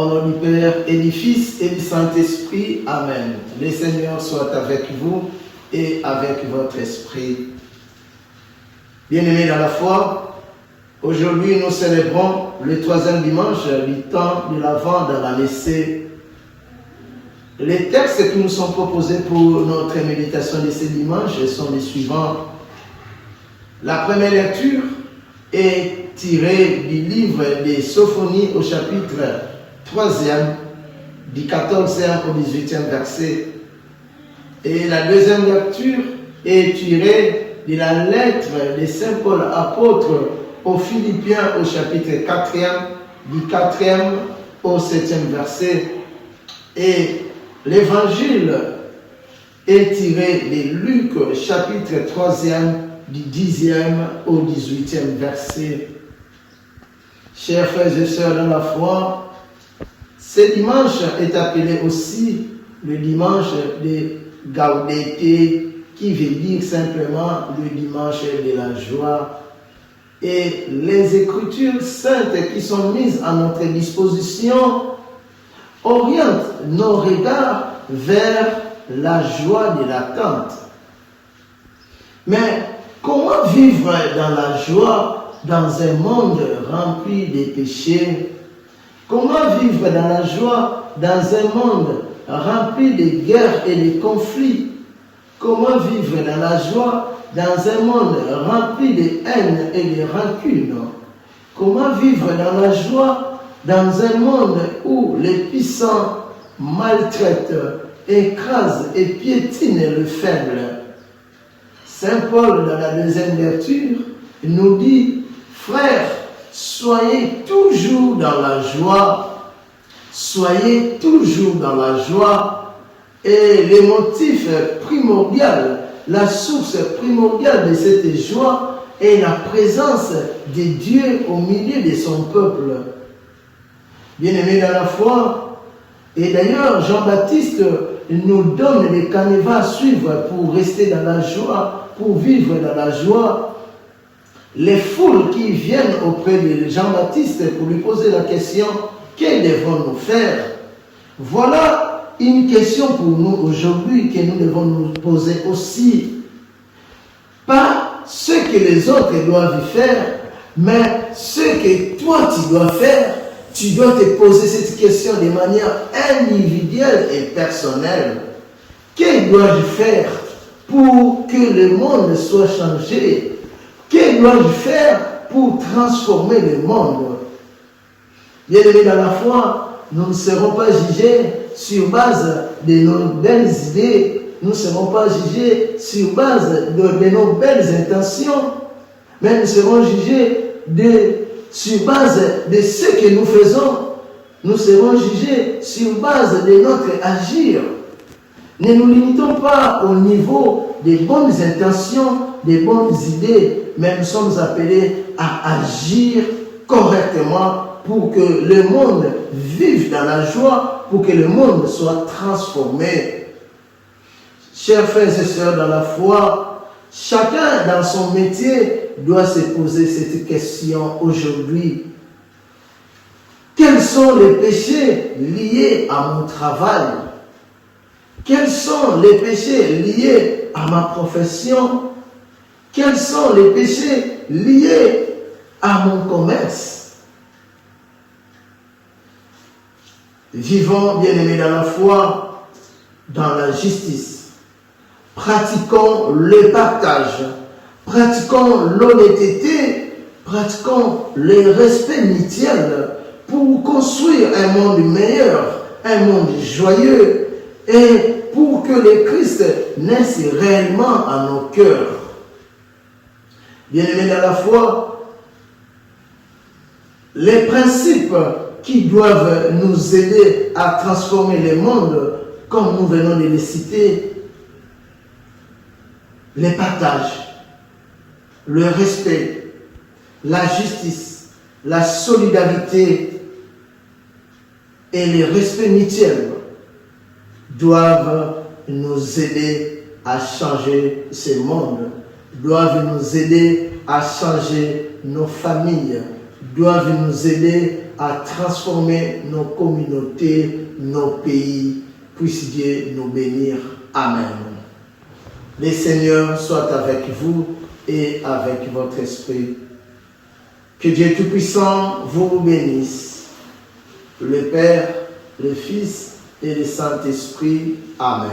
Au nom du Père et du Fils et du Saint-Esprit. Amen. Le Seigneur soit avec vous et avec votre esprit. Bien-aimés dans la foi, aujourd'hui nous célébrons le 3e dimanche du temps de l'Avent dans la Messée. Les textes qui nous sont proposés pour notre méditation de ce dimanche sont les suivants. La première lecture est tirée du livre des Sophonies au chapitre 3e, du 14e au 18e verset. Et la deuxième lecture est tirée de la lettre de Saint Paul apôtre aux Philippiens au chapitre 4e, du 4e au 7e verset. Et l'évangile est tiré de Luc chapitre 3e, du 10e au 18e verset. Chers frères et sœurs dans la foi, ce dimanche est appelé aussi le dimanche de Gaudete, qui veut dire simplement le dimanche de la joie. Et les Écritures saintes qui sont mises à notre disposition orientent nos regards vers la joie de l'attente. Mais comment vivre dans la joie dans un monde rempli de péchés? Comment vivre dans la joie dans un monde rempli de guerres et de conflits? Comment vivre dans la joie dans un monde rempli de haine et de rancune? Comment vivre dans la joie dans un monde où les puissants maltraitent, écrasent et piétinent le faible? Saint Paul, dans la deuxième lecture, nous dit: frères, soyez toujours dans la joie. Soyez toujours dans la joie. Et le motif primordial, la source primordiale de cette joie est la présence de Dieu au milieu de son peuple. Bien-aimés dans la foi, et d'ailleurs Jean-Baptiste nous donne les canevas à suivre pour rester dans la joie, pour vivre dans la joie. Les foules qui viennent auprès de Jean-Baptiste pour lui poser la question: que devons-nous faire? Voilà une question pour nous aujourd'hui que nous devons nous poser aussi. Pas ce que les autres doivent faire, mais ce que toi tu dois faire. Tu dois te poser cette question de manière individuelle et personnelle. Que dois-je faire pour que le monde soit changé? Que dois-je faire pour transformer le monde? Bien-aimés dans la foi, nous ne serons pas jugés sur base de nos belles idées, nous ne serons pas jugés sur base de nos belles intentions, mais nous serons jugés sur base de ce que nous faisons. Nous serons jugés sur base de notre agir. Ne nous limitons pas au niveau des bonnes intentions, des bonnes idées, mais nous sommes appelés à agir correctement pour que le monde vive dans la joie, pour que le monde soit transformé. Chers frères et sœurs dans la foi, chacun dans son métier doit se poser cette question aujourd'hui. Quels sont les péchés liés à mon travail? Quels sont les péchés liés à ma profession? Quels sont les péchés liés à mon commerce? Vivons, bien-aimés dans la foi, dans la justice. Pratiquons le partage. Pratiquons l'honnêteté. Pratiquons le respect mutuel pour construire un monde meilleur, un monde joyeux, et pour que le Christ naisse réellement à nos cœurs. Bien-aimés dans la foi, les principes qui doivent nous aider à transformer le monde, comme nous venons de les citer: le partage, le respect, la justice, la solidarité et le respect mutuel doivent nous aider à changer ce monde, doivent nous aider à changer nos familles, doivent nous aider à transformer nos communautés, nos pays. Puisse Dieu nous bénir. Amen. Le Seigneur soit avec vous et avec votre esprit. Que Dieu Tout-Puissant vous bénisse. Le Père, le Fils et le Saint-Esprit. Amen.